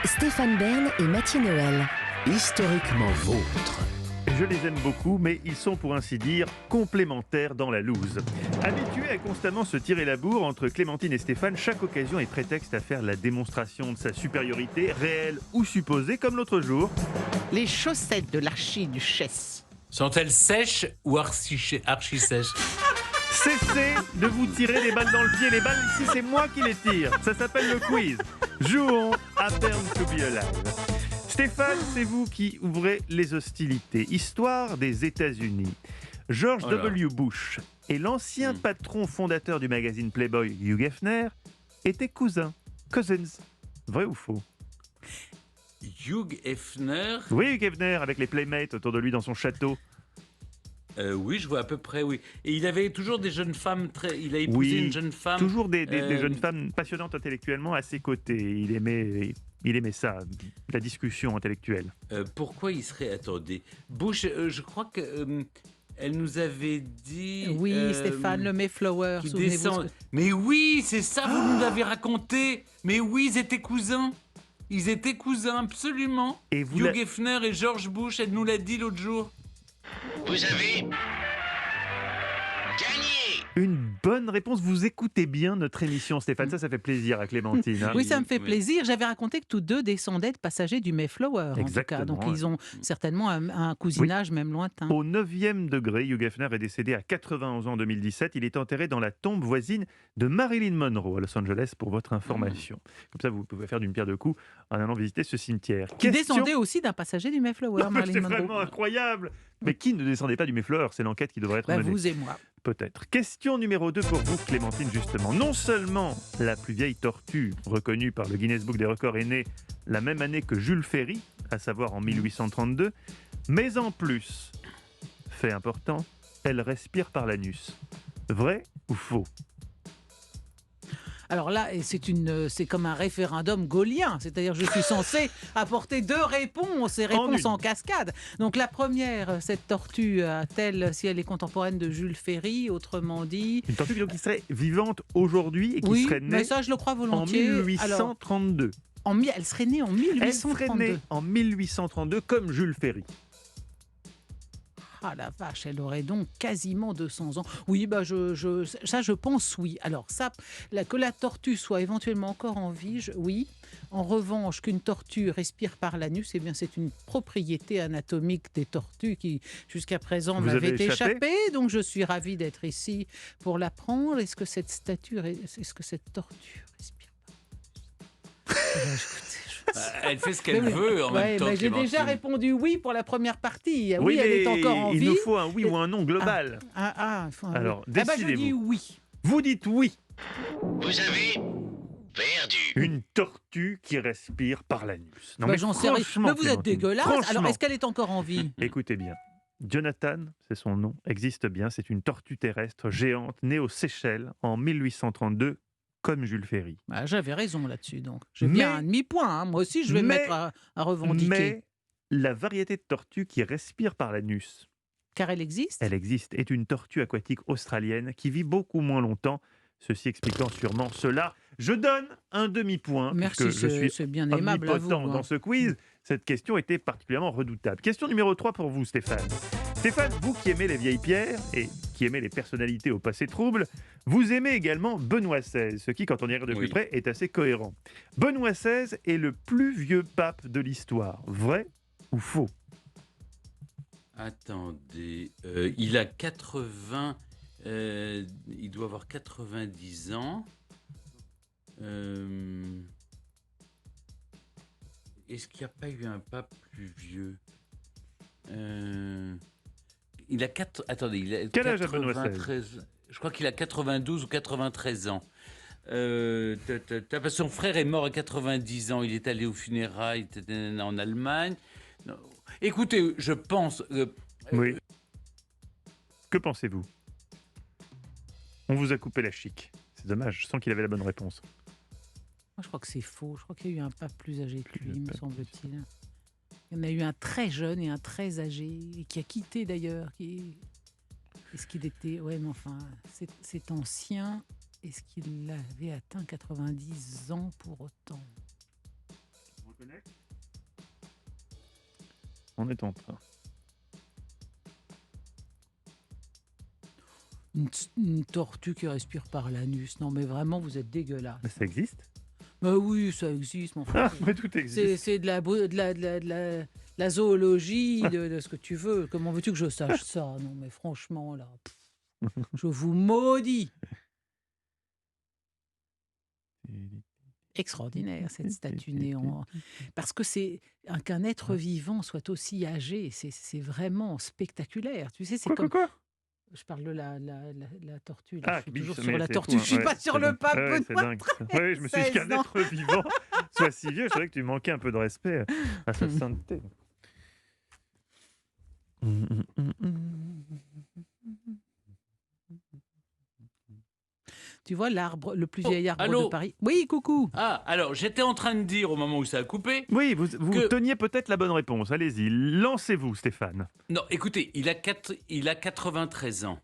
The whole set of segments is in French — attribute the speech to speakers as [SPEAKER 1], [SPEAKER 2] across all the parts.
[SPEAKER 1] Stéphane Bern et Mathieu Noël.
[SPEAKER 2] Historiquement vôtre.
[SPEAKER 3] Je les aime beaucoup, mais ils sont pour ainsi dire complémentaires dans la loose. Habitués à constamment se tirer la bourre entre Clémentine et Stéphane, chaque occasion est prétexte à faire la démonstration de sa supériorité, réelle ou supposée, comme l'autre jour.
[SPEAKER 4] Les chaussettes de l'archiduchesse.
[SPEAKER 5] Sont-elles sèches ou archi-sèches?
[SPEAKER 3] Cessez de vous tirer les balles dans le pied. Les balles ici, c'est moi qui les tire. Ça s'appelle le quiz. Jouons à Burn to be alive. Stéphane, c'est vous qui ouvrez les hostilités. Histoire des États-Unis. George W. Bush et l'ancien patron fondateur du magazine Playboy, Hugh Hefner, étaient cousins. Cousins. Vrai ou faux?
[SPEAKER 5] Hugh Hefner.
[SPEAKER 3] Oui, Hugh Hefner, avec les playmates autour de lui dans son château.
[SPEAKER 5] Oui, je vois à peu près, oui. Et il avait toujours des jeunes femmes, il a épousé une jeune femme.
[SPEAKER 3] Toujours des jeunes femmes passionnantes intellectuellement à ses côtés. Il aimait ça, la discussion intellectuelle.
[SPEAKER 5] Pourquoi il serait... Attendez, Bush, je crois que... elle nous avait dit...
[SPEAKER 4] Oui, Stéphane, le Mayflower, souvenez-vous.
[SPEAKER 5] Mais oui, c'est ça, vous nous l'avez raconté. Mais oui, ils étaient cousins. Ils étaient cousins, absolument.
[SPEAKER 3] Et
[SPEAKER 5] Hugh Hefner et George Bush, elle nous l'a dit l'autre jour.
[SPEAKER 2] Vous avez gagné.
[SPEAKER 3] Une bonne réponse. Vous écoutez bien notre émission, Stéphane. Ça fait plaisir à Clémentine. Hein.
[SPEAKER 4] Oui, ça me fait plaisir. J'avais raconté que tous deux descendaient de passagers du Mayflower, en tout cas. Donc, ils ont certainement un cousinage même lointain.
[SPEAKER 3] Au 9e degré, Hugh Hefner est décédé à 91 ans en 2017. Il est enterré dans la tombe voisine de Marilyn Monroe à Los Angeles, pour votre information. Comme ça, vous pouvez faire d'une pierre deux coups en allant visiter ce cimetière.
[SPEAKER 4] Qui descendait aussi d'un passager du Mayflower, Marilyn Monroe.
[SPEAKER 3] C'est vraiment incroyable. Mais qui ne descendait pas du Mayflower? C'est l'enquête qui devrait être menée.
[SPEAKER 4] Vous et moi.
[SPEAKER 3] Peut-être. Question numéro 2 pour vous, Clémentine, justement. Non seulement la plus vieille tortue reconnue par le Guinness Book des records est née la même année que Jules Ferry, à savoir en 1832, mais en plus, fait important, elle respire par l'anus. Vrai ou faux?
[SPEAKER 4] Alors là, c'est comme un référendum gaulien, c'est-à-dire je suis censé apporter deux réponses et réponses en cascade. Donc la première, cette tortue a-t-elle, si elle est contemporaine de Jules Ferry, autrement dit...
[SPEAKER 3] Une tortue qui serait vivante aujourd'hui et qui serait née
[SPEAKER 4] mais ça, je le crois volontiers.
[SPEAKER 3] En 1832.
[SPEAKER 4] Elle serait née en 1832.
[SPEAKER 3] Elle serait née en 1832 comme Jules Ferry.
[SPEAKER 4] Ah la vache, elle aurait donc quasiment 200 ans. Oui, je pense oui. Alors ça, que la tortue soit éventuellement encore en vie, oui. En revanche, qu'une tortue respire par l'anus, eh bien c'est une propriété anatomique des tortues qui jusqu'à présent m'avait échappé. Donc je suis ravie d'être ici pour l'apprendre. Est-ce que cette tortue respire par l'anus?
[SPEAKER 5] Elle fait ce qu'elle veut en même temps.
[SPEAKER 4] J'ai déjà répondu oui pour la première partie.
[SPEAKER 3] Oui,
[SPEAKER 4] elle est encore en vie.
[SPEAKER 3] Il nous faut un oui ou un non global. Alors, décidez-vous.
[SPEAKER 4] Je dis oui.
[SPEAKER 3] Vous dites oui.
[SPEAKER 2] Vous avez perdu.
[SPEAKER 3] Une tortue qui respire par l'anus. Non,
[SPEAKER 4] j'en sais rien. Mais vous êtes dégueulasse. Alors, est-ce qu'elle est encore en vie?
[SPEAKER 3] Écoutez bien. Jonathan, c'est son nom, existe bien. C'est une tortue terrestre géante née aux Seychelles en 1832. Comme Jules Ferry.
[SPEAKER 4] J'avais raison là-dessus, donc. J'ai bien un demi-point. Hein. Moi aussi, je vais mettre à revendiquer.
[SPEAKER 3] Mais la variété de tortue qui respire par l'anus...
[SPEAKER 4] Car elle existe?
[SPEAKER 3] Elle existe, est une tortue aquatique australienne qui vit beaucoup moins longtemps, ceci expliquant sûrement cela. Je donne un demi-point.
[SPEAKER 4] Merci, c'est bien aimable à vous.
[SPEAKER 3] Dans ce quiz, cette question était particulièrement redoutable. Question numéro 3 pour vous, Stéphane. Stéphane, vous qui aimez les vieilles pierres et qui aimez les personnalités au passé trouble, vous aimez également Benoît XVI, ce qui, quand on y regarde de plus près, est assez cohérent. Benoît XVI est le plus vieux pape de l'histoire. Vrai ou faux?
[SPEAKER 5] Attendez, il a 80... il doit avoir 90 ans. Est-ce qu'il n'y a pas eu un pape plus vieux? Il a
[SPEAKER 3] Quel âge a Benoît XVI?
[SPEAKER 5] Je crois qu'il a 92 ou 93 ans. Son frère est mort à 90 ans. Il est allé aux funérailles en Allemagne. Non. Écoutez, je pense...
[SPEAKER 3] Oui. Que pensez-vous? On vous a coupé la chic. C'est dommage, je sens qu'il avait la bonne réponse.
[SPEAKER 4] Moi, je crois que c'est faux. Je crois qu'il y a eu un pape plus âgé que lui, me semble-t-il. Il y en a eu un très jeune et un très âgé, et qui a quitté d'ailleurs. Est-ce qu'il était... Ouais, mais enfin, c'est ancien. Est-ce qu'il avait atteint 90 ans pour autant?
[SPEAKER 3] connecte. On est en train.
[SPEAKER 4] Une tortue qui respire par l'anus. Non, mais vraiment, vous êtes dégueulasse.
[SPEAKER 3] Mais ça existe?
[SPEAKER 4] Bah oui, ça existe, mon frère.
[SPEAKER 3] Mais tout existe.
[SPEAKER 4] C'est de la zoologie, de ce que tu veux. Comment veux-tu que je sache ça? Non, mais franchement, là, je vous maudis. Extraordinaire, cette statue néant. Parce que c'est qu'un être vivant soit aussi âgé, c'est vraiment spectaculaire. Tu sais, c'est comme...
[SPEAKER 3] Quoi?
[SPEAKER 4] Je parle de la tortue. Là.
[SPEAKER 3] Ah,
[SPEAKER 4] Je suis toujours
[SPEAKER 3] mais
[SPEAKER 4] sur la
[SPEAKER 3] c'est
[SPEAKER 4] tortue.
[SPEAKER 3] fou,
[SPEAKER 4] Je suis
[SPEAKER 3] ouais,
[SPEAKER 4] pas sur
[SPEAKER 3] c'est
[SPEAKER 4] le
[SPEAKER 3] dingue.
[SPEAKER 4] pape.
[SPEAKER 3] Ouais, c'est dingue. Oui, je me suis dit qu'un
[SPEAKER 4] 16 ans.
[SPEAKER 3] être vivant soit si vieux, je savais que tu manquais un peu de respect à sa sainteté.
[SPEAKER 4] Tu vois l'arbre, le plus vieil arbre
[SPEAKER 5] allô
[SPEAKER 4] de Paris. Oui, coucou.
[SPEAKER 5] Ah, alors, j'étais en train de dire au moment où ça a coupé.
[SPEAKER 3] Oui, vous
[SPEAKER 5] Que-
[SPEAKER 3] teniez peut-être la bonne réponse. Allez-y, lancez-vous, Stéphane.
[SPEAKER 5] Non, écoutez, il a 93 ans.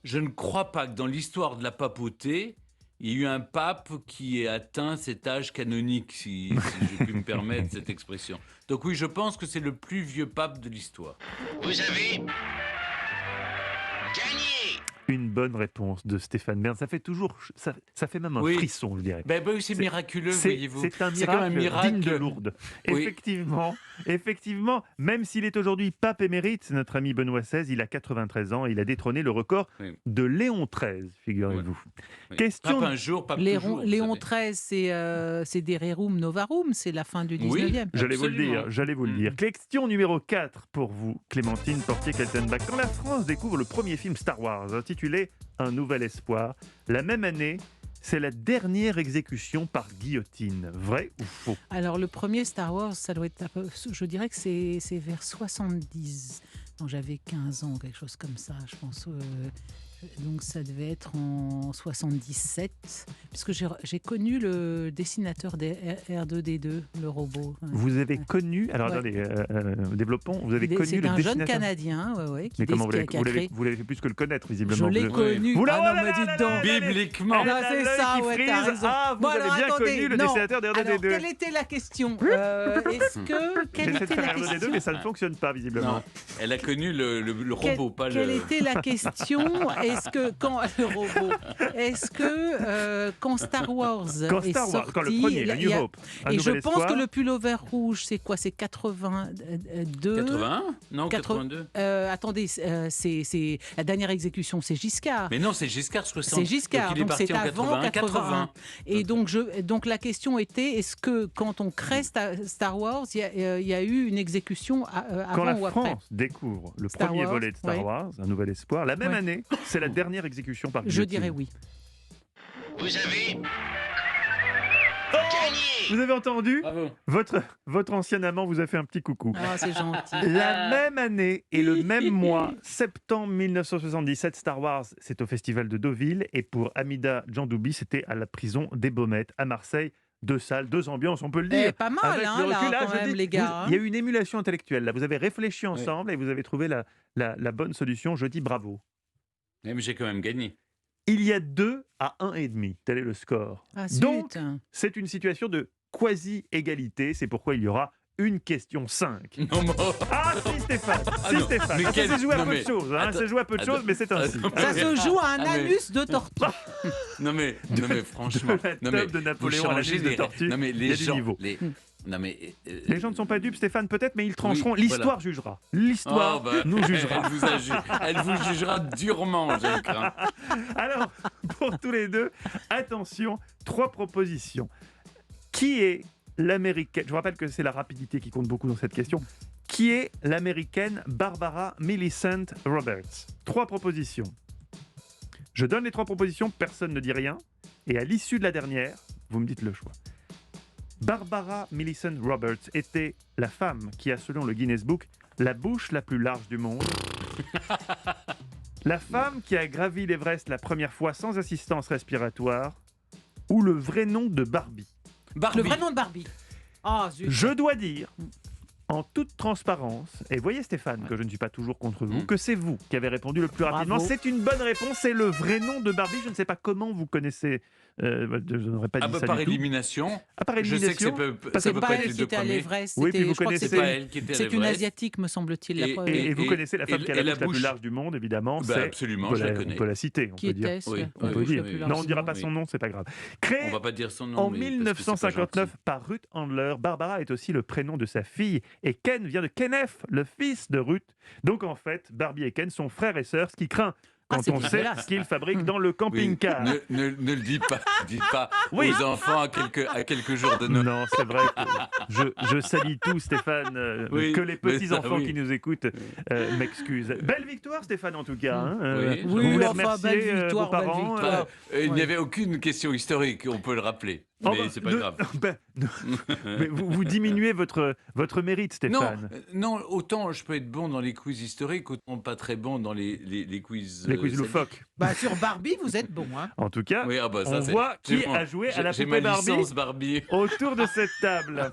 [SPEAKER 5] Je ne crois pas que dans l'histoire de la papauté, il y ait eu un pape qui ait atteint cet âge canonique, si je puis me permettre cette expression. Donc oui, je pense que c'est le plus vieux pape de l'histoire.
[SPEAKER 2] Vous avez gagné.
[SPEAKER 3] Une bonne réponse de Stéphane Bern. Ça fait toujours, ça fait même un
[SPEAKER 5] Oui.
[SPEAKER 3] frisson, je dirais.
[SPEAKER 5] Ben oui, c'est miraculeux, voyez-vous.
[SPEAKER 3] C'est un
[SPEAKER 5] C'est comme un
[SPEAKER 3] miracle digne de
[SPEAKER 5] miracle.
[SPEAKER 3] Lourdes.
[SPEAKER 5] Oui.
[SPEAKER 3] Effectivement, même s'il est aujourd'hui pape émérite, notre ami Benoît XVI, il a 93 ans et il a détrôné le record
[SPEAKER 5] Oui.
[SPEAKER 3] de Léon XIII, figurez-vous.
[SPEAKER 5] Oui.
[SPEAKER 3] Question-
[SPEAKER 5] Pape un jour, pape
[SPEAKER 4] Léon
[SPEAKER 5] toujours. vous savez.
[SPEAKER 4] XIII, c'est des Rerum Novarum, c'est la fin du 19e.
[SPEAKER 3] J'allais vous le
[SPEAKER 5] Absolument.
[SPEAKER 3] dire, j'allais vous le
[SPEAKER 5] Mm.
[SPEAKER 3] dire. Question numéro 4 pour vous, Clémentine Portier-Kaltenbach. Quand la France découvre le premier film Star Wars, intitulé Un nouvel espoir, la même année, c'est la dernière exécution par guillotine. Vrai ou faux?
[SPEAKER 4] Alors, le premier Star Wars, ça doit être, je dirais que c'est vers 70. Non, j'avais 15 ans, quelque chose comme ça, je pense. Donc, ça devait être en 77. Puisque j'ai connu le dessinateur des R2D2, le robot. Ouais.
[SPEAKER 3] Vous avez
[SPEAKER 4] Ouais.
[SPEAKER 3] connu, alors
[SPEAKER 4] Ouais.
[SPEAKER 3] attendez, développons, vous avez connu
[SPEAKER 4] C'est
[SPEAKER 3] le
[SPEAKER 4] un jeune
[SPEAKER 3] dessinateur.
[SPEAKER 4] Canadien, qui
[SPEAKER 3] Mais comment vous l'avez,
[SPEAKER 4] qui a
[SPEAKER 3] vous l'avez-
[SPEAKER 4] créé.
[SPEAKER 3] vous l'avez fait plus que le connaître,
[SPEAKER 4] Je
[SPEAKER 3] visiblement.
[SPEAKER 4] l'ai
[SPEAKER 5] Oui.
[SPEAKER 4] connu.
[SPEAKER 3] Vous la-
[SPEAKER 4] Ah non, mais dites donc.
[SPEAKER 5] Bibliquement.
[SPEAKER 3] Elle a
[SPEAKER 4] Ah, c'est
[SPEAKER 3] l'œil
[SPEAKER 4] ça,
[SPEAKER 3] qui
[SPEAKER 4] ouais, t'as
[SPEAKER 3] frise.
[SPEAKER 4] raison.
[SPEAKER 3] Ah, vous
[SPEAKER 4] Bon,
[SPEAKER 3] avez
[SPEAKER 4] alors,
[SPEAKER 3] bien
[SPEAKER 4] attendez,
[SPEAKER 3] connu le
[SPEAKER 4] non.
[SPEAKER 3] dessinateur des
[SPEAKER 4] Alors,
[SPEAKER 3] R2D2.
[SPEAKER 4] quelle était la question Quelle
[SPEAKER 3] J'essaie de
[SPEAKER 4] était
[SPEAKER 3] faire
[SPEAKER 4] la
[SPEAKER 3] R2D2,
[SPEAKER 4] question
[SPEAKER 3] mais ça ne fonctionne pas, visiblement.
[SPEAKER 5] Non, elle a connu le robot, pas
[SPEAKER 4] Quelle
[SPEAKER 5] le...
[SPEAKER 4] était la question Est-ce que quand le robot Est-ce que quand Star Wars
[SPEAKER 3] Quand
[SPEAKER 4] est
[SPEAKER 3] Star Wars,
[SPEAKER 4] sorti,
[SPEAKER 3] quand le premier,
[SPEAKER 4] il y
[SPEAKER 3] A
[SPEAKER 4] a-
[SPEAKER 3] New Hope, Un
[SPEAKER 4] et je
[SPEAKER 3] Nouvel
[SPEAKER 4] pense
[SPEAKER 3] Espoir,
[SPEAKER 4] que le pullover rouge, c'est quoi? C'est 82.
[SPEAKER 5] 81 Non,
[SPEAKER 4] 80.
[SPEAKER 5] 82.
[SPEAKER 4] Attendez, c'est la dernière exécution, c'est Giscard.
[SPEAKER 5] Mais non, c'est Giscard 60.
[SPEAKER 4] C'est Giscard,
[SPEAKER 5] Donc il est
[SPEAKER 4] donc
[SPEAKER 5] parti
[SPEAKER 4] c'est
[SPEAKER 5] en
[SPEAKER 4] avant
[SPEAKER 5] 81.
[SPEAKER 4] 81. Et donc la question était, est-ce que quand on crée Star Wars, il y a eu une exécution
[SPEAKER 3] Quand la
[SPEAKER 4] avant ou après?
[SPEAKER 3] France découvre le
[SPEAKER 4] Star
[SPEAKER 3] premier
[SPEAKER 4] Wars,
[SPEAKER 3] volet de Star
[SPEAKER 4] ouais.
[SPEAKER 3] Wars, Un Nouvel Espoir, la même
[SPEAKER 4] Ouais.
[SPEAKER 3] année, c'est la dernière exécution par
[SPEAKER 4] Je
[SPEAKER 3] guillotine.
[SPEAKER 4] dirais oui.
[SPEAKER 2] Vous avez gagné.
[SPEAKER 3] Vous avez entendu?
[SPEAKER 5] Bravo.
[SPEAKER 3] Votre ancien amant vous a fait un petit coucou.
[SPEAKER 4] Ah, c'est gentil.
[SPEAKER 3] La même année et le même mois, septembre 1977, Star Wars, c'est au Festival de Deauville. Et pour Hamida Djandoubi, c'était à la prison des Baumettes, à Marseille. 2 salles, 2 ambiances, on peut le dire.
[SPEAKER 4] Pas mal,
[SPEAKER 3] Avec
[SPEAKER 4] hein,
[SPEAKER 3] le
[SPEAKER 4] là,
[SPEAKER 3] recul,
[SPEAKER 4] quand
[SPEAKER 3] je
[SPEAKER 4] même,
[SPEAKER 3] dis,
[SPEAKER 4] les gars.
[SPEAKER 3] il y a eu une émulation intellectuelle. Là. Vous avez réfléchi ensemble et vous avez trouvé la bonne solution. Je dis bravo.
[SPEAKER 5] Mais j'ai quand même gagné.
[SPEAKER 3] Il y a 2 à 1,5. Tel est le score.
[SPEAKER 4] Ah, zut.
[SPEAKER 3] Donc, c'est une situation de quasi-égalité. C'est pourquoi il y aura une question 5.
[SPEAKER 5] Non, mais...
[SPEAKER 3] Ah si Stéphane,
[SPEAKER 5] Ah non,
[SPEAKER 3] Stéphane.
[SPEAKER 5] mais
[SPEAKER 3] Ça
[SPEAKER 5] quel-
[SPEAKER 3] s'est joué à
[SPEAKER 5] non,
[SPEAKER 3] peu de
[SPEAKER 5] mais-
[SPEAKER 3] choses. Hein.
[SPEAKER 5] Attends,
[SPEAKER 3] C'est joué à peu de
[SPEAKER 5] attends,
[SPEAKER 3] choses, mais c'est ainsi.
[SPEAKER 5] attends.
[SPEAKER 4] Ça se joue à un
[SPEAKER 5] Ah, mais-
[SPEAKER 4] anus de tortue.
[SPEAKER 5] Non mais franchement,
[SPEAKER 3] de la
[SPEAKER 5] non mais
[SPEAKER 3] tube de
[SPEAKER 5] vous
[SPEAKER 3] Napoléon à la
[SPEAKER 5] changez
[SPEAKER 3] liste de
[SPEAKER 5] les-
[SPEAKER 3] tortue,
[SPEAKER 5] Non mais
[SPEAKER 3] il y
[SPEAKER 5] les
[SPEAKER 3] a du
[SPEAKER 5] gens,
[SPEAKER 3] niveau.
[SPEAKER 5] non mais
[SPEAKER 3] Les gens ne sont pas dupes, Stéphane, peut-être, mais ils trancheront.
[SPEAKER 5] Oui,
[SPEAKER 3] L'histoire
[SPEAKER 5] voilà.
[SPEAKER 3] jugera. L'histoire
[SPEAKER 5] Oh, bah,
[SPEAKER 3] nous jugera.
[SPEAKER 5] Elle vous jugera durement, je crains.
[SPEAKER 3] Alors, pour tous les deux, attention, 3 propositions. Qui est l'américaine, je vous rappelle que c'est la rapidité qui compte beaucoup dans cette question, qui est l'américaine Barbara Millicent Roberts? 3 propositions. Je donne les 3 propositions, personne ne dit rien, et à l'issue de la dernière, vous me dites le choix. Barbara Millicent Roberts était la femme qui a, selon le Guinness Book, la bouche la plus large du monde. La femme qui a gravi l'Everest la première fois sans assistance respiratoire, ou le vrai nom de Barbie.
[SPEAKER 5] Barbie.
[SPEAKER 4] Le vrai nom de Barbie. Ah, zut.
[SPEAKER 3] Je dois dire, en toute transparence, et voyez Stéphane que je ne suis pas toujours contre vous,
[SPEAKER 5] Mm.
[SPEAKER 3] que c'est vous qui avez répondu le plus
[SPEAKER 4] Bravo.
[SPEAKER 3] rapidement. C'est une bonne réponse, c'est le vrai nom de Barbie. Je ne sais pas comment vous connaissez, je n'aurais pas dit ça
[SPEAKER 5] par
[SPEAKER 3] du tout.
[SPEAKER 5] élimination.
[SPEAKER 3] Ah, par
[SPEAKER 5] Je sais que
[SPEAKER 3] élimination.
[SPEAKER 5] ça
[SPEAKER 4] C'est
[SPEAKER 5] peut
[SPEAKER 4] pas
[SPEAKER 5] pas être
[SPEAKER 4] elle
[SPEAKER 5] les
[SPEAKER 4] qui
[SPEAKER 5] deux
[SPEAKER 4] était à
[SPEAKER 5] premiers.
[SPEAKER 4] l'Everest.
[SPEAKER 3] Oui, puis vous
[SPEAKER 4] je crois que
[SPEAKER 3] connaissez-
[SPEAKER 5] C'est pas elle qui était à
[SPEAKER 4] c'est une
[SPEAKER 5] l'Everest.
[SPEAKER 4] asiatique, me semble-t-il.
[SPEAKER 5] Et-
[SPEAKER 4] la-
[SPEAKER 3] Et vous connaissez la femme qui a la bouche la plus
[SPEAKER 5] bouche.
[SPEAKER 3] large du monde, évidemment.
[SPEAKER 5] Bah,
[SPEAKER 3] c'est
[SPEAKER 5] absolument,
[SPEAKER 3] on peut
[SPEAKER 5] je la
[SPEAKER 3] la-
[SPEAKER 5] connais.
[SPEAKER 3] On peut la citer, on
[SPEAKER 4] Qui
[SPEAKER 3] peut dire.
[SPEAKER 4] était-ce
[SPEAKER 5] Oui,
[SPEAKER 3] On
[SPEAKER 5] oui,
[SPEAKER 3] peut
[SPEAKER 5] oui,
[SPEAKER 3] dire.
[SPEAKER 5] oui, oui.
[SPEAKER 3] Non, on ne dira pas
[SPEAKER 5] Oui.
[SPEAKER 3] son nom, c'est pas grave.
[SPEAKER 5] On
[SPEAKER 3] Créée
[SPEAKER 5] va pas dire son nom.
[SPEAKER 3] en
[SPEAKER 5] mais parce que c'est pas
[SPEAKER 3] 1959
[SPEAKER 5] gentil.
[SPEAKER 3] par Ruth Handler, Barbara est aussi le prénom de sa fille et Ken vient de Kenneth, le fils de Ruth. Donc en fait, Barbie et Ken sont frères et sœurs, ce qui craint quand
[SPEAKER 4] c'est
[SPEAKER 3] on sait
[SPEAKER 4] dégueulasse.
[SPEAKER 3] ce qu'ils fabriquent dans le
[SPEAKER 5] Oui,
[SPEAKER 3] camping-car.
[SPEAKER 5] ne le dites pas, dites pas
[SPEAKER 3] Oui.
[SPEAKER 5] aux enfants à quelques jours de Noël.
[SPEAKER 3] Non, c'est vrai que je salis tout, Stéphane.
[SPEAKER 5] Oui,
[SPEAKER 3] que les
[SPEAKER 5] mais
[SPEAKER 3] petits-enfants
[SPEAKER 5] ça, oui.
[SPEAKER 3] qui nous écoutent m'excusent. Belle victoire, Stéphane, en tout cas. Hein.
[SPEAKER 5] Oui.
[SPEAKER 3] Vous
[SPEAKER 5] Oui,
[SPEAKER 3] voulez
[SPEAKER 4] enfin,
[SPEAKER 3] remercier
[SPEAKER 4] belle victoire,
[SPEAKER 3] vos
[SPEAKER 4] belle
[SPEAKER 3] parents
[SPEAKER 4] victoire.
[SPEAKER 5] Il n'y
[SPEAKER 4] Ouais.
[SPEAKER 5] avait aucune question historique, on peut le rappeler.
[SPEAKER 3] Oh,
[SPEAKER 5] Mais
[SPEAKER 3] bah,
[SPEAKER 5] c'est pas
[SPEAKER 3] ne-
[SPEAKER 5] grave.
[SPEAKER 3] ben, mais vous diminuez votre mérite,
[SPEAKER 5] Non,
[SPEAKER 3] Stéphane.
[SPEAKER 5] non, autant je peux être bon dans les quiz historiques, autant pas très bon dans les quiz.
[SPEAKER 3] Les quiz
[SPEAKER 5] sadiques.
[SPEAKER 3] loufoques.
[SPEAKER 4] Bah, sur Barbie, vous êtes bon. Hein.
[SPEAKER 3] En tout cas,
[SPEAKER 5] Oui, ah bah, ça,
[SPEAKER 3] on
[SPEAKER 5] c'est-
[SPEAKER 3] voit qui
[SPEAKER 5] j'ai mon-
[SPEAKER 3] a joué à la
[SPEAKER 5] j'ai
[SPEAKER 3] poupée
[SPEAKER 5] ma
[SPEAKER 3] Barbie
[SPEAKER 5] licence Barbie.
[SPEAKER 3] autour de cette table.